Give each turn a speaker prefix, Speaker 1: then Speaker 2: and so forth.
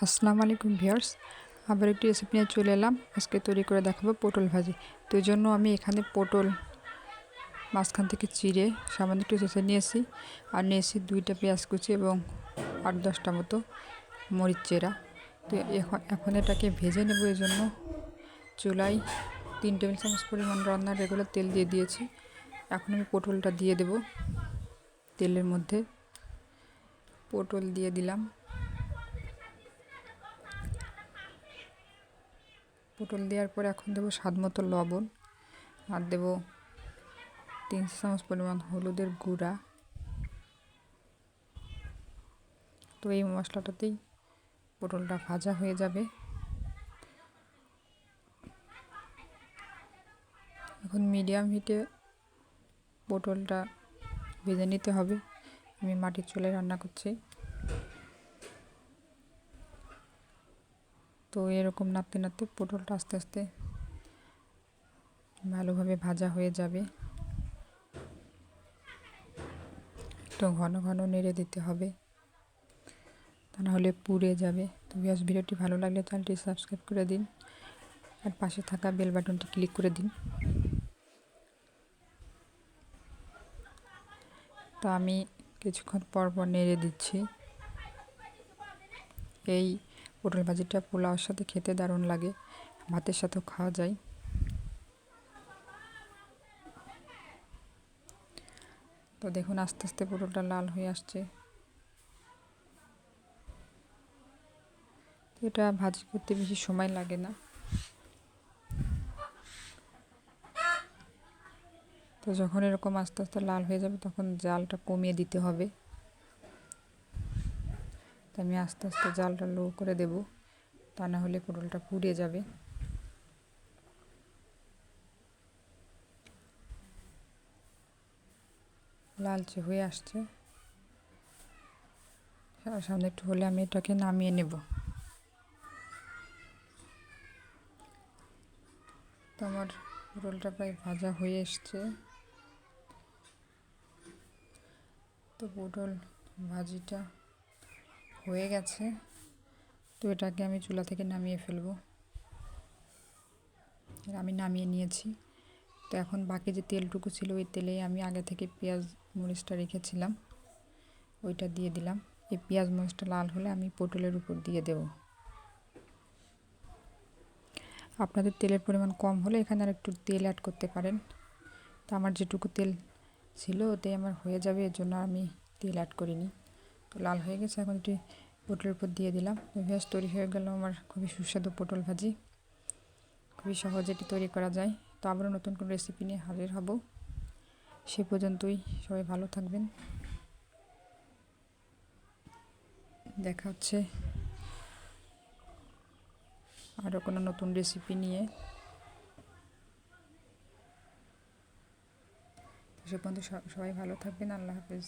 Speaker 1: আসসালামু আলাইকুম ভিউয়ার্স, আবার একটি রেসিপি নিয়ে চলে এলাম। আজকে তৈরি করে দেখাবো পটল ভাজি। তো এই জন্য আমি এখানে পটল মাঝখান থেকে চিড়ে সামান্য একটু চেঁচে নিয়েছি, আর নিয়েছি 2টা পেঁয়াজ কুচি এবং 8-10টা মতো মরিচ চেরা। তো এখন এটাকে ভেজে নেব। এই জন্য চুলায় 3 টেবিল চামচ পরিমাণ রান্নার রেগুলার তেল দিয়ে দিয়েছি। এখন আমি পটলটা দিয়ে দেব তেলের মধ্যে। পটল দিয়ে দিলাম। পটল দেওয়ার পর এখন দেবো স্বাদ মতো লবণ, আর দেবো 3 চামচ পরিমাণ হলুদের গুঁড়া। তো এই মশলাটাতেই পটলটা ভাজা হয়ে যাবে। এখন মিডিয়াম হিটে পটলটা ভেজে নিতে হবে। আমি মাটির চুলায় রান্না করছি। তো এরকম নাড়তে নাড়তে পটলটা আস্তে আস্তে ভালোভাবে ভাজা হয়ে যাবে। তো ঘন ঘন নেড়ে দিতে হবে, তা নাহলে পুড়ে যাবে। তো ভিডিওটি ভালো লাগলে চ্যানেলটি সাবস্ক্রাইব করে দিন, আর পাশে থাকা বেল বাটনটি ক্লিক করে দিন। তো আমি কিছুক্ষণ পর পর নেড়ে দিচ্ছি। এই পটল ভাজিটা পোলাওর সাথে খেতে দারুণ লাগে, ভাতের সাথেও খাওয়া যায়। তো দেখুন আস্তে আস্তে পটলটা লাল হয়ে আসছে। এটা ভাজি করতে বেশি সময় লাগে না। তো যখন এরকম আস্তে আস্তে লাল হয়ে যাবে তখন জালটা কমিয়ে দিতে হবে। তো আমি আস্তে আস্তে জালটা লো করে দেব, তা না হলে পটলটা পুড়ে যাবে। লালচে হয়ে আসছে, সামনে একটু হলে আমি এটাকে নামিয়ে নেব। তো আমার পটলটা প্রায় ভাজা হয়ে এসছে। তো পটল ভাজিটা হয়ে গেছে। তো এটাকে আমি চুলা থেকে নামিয়ে ফেলবো। আমি নামিয়ে নিয়েছি। তো এখন বাকি যে তেলটুকু ছিল ওই তেলেই আমি আগে থেকে পেঁয়াজ মরিচটা রেখেছিলাম, ওইটা দিয়ে দিলাম। এই পেঁয়াজ মরিচটা লাল হলে আমি পটলের উপর দিয়ে দেব। আপনাদের তেলের পরিমাণ কম হলে এখানে আর একটু তেল অ্যাড করতে পারেন। তো আমার যেটুকু তেল ছিল ওতে আমার হয়ে যাবে, এর জন্য আমি তেল অ্যাড করিনি। তো লাল হয়ে গেছে, এখন এটি পটলের উপর দিয়ে দিলাম। ভেজ তৈরি হয়ে গেল আমার খুবই সুস্বাদু পটল ভাজি। খুবই সহজে এটি তৈরি করা যায়। তো আবারও নতুন কোনো রেসিপি নিয়ে হাজির হব। সে পর্যন্তই সবাই ভালো থাকবেন। দেখা হচ্ছে আরও কোনো নতুন রেসিপি নিয়ে। সে পর্যন্ত সবাই ভালো থাকবেন। আল্লাহ হাফেজ।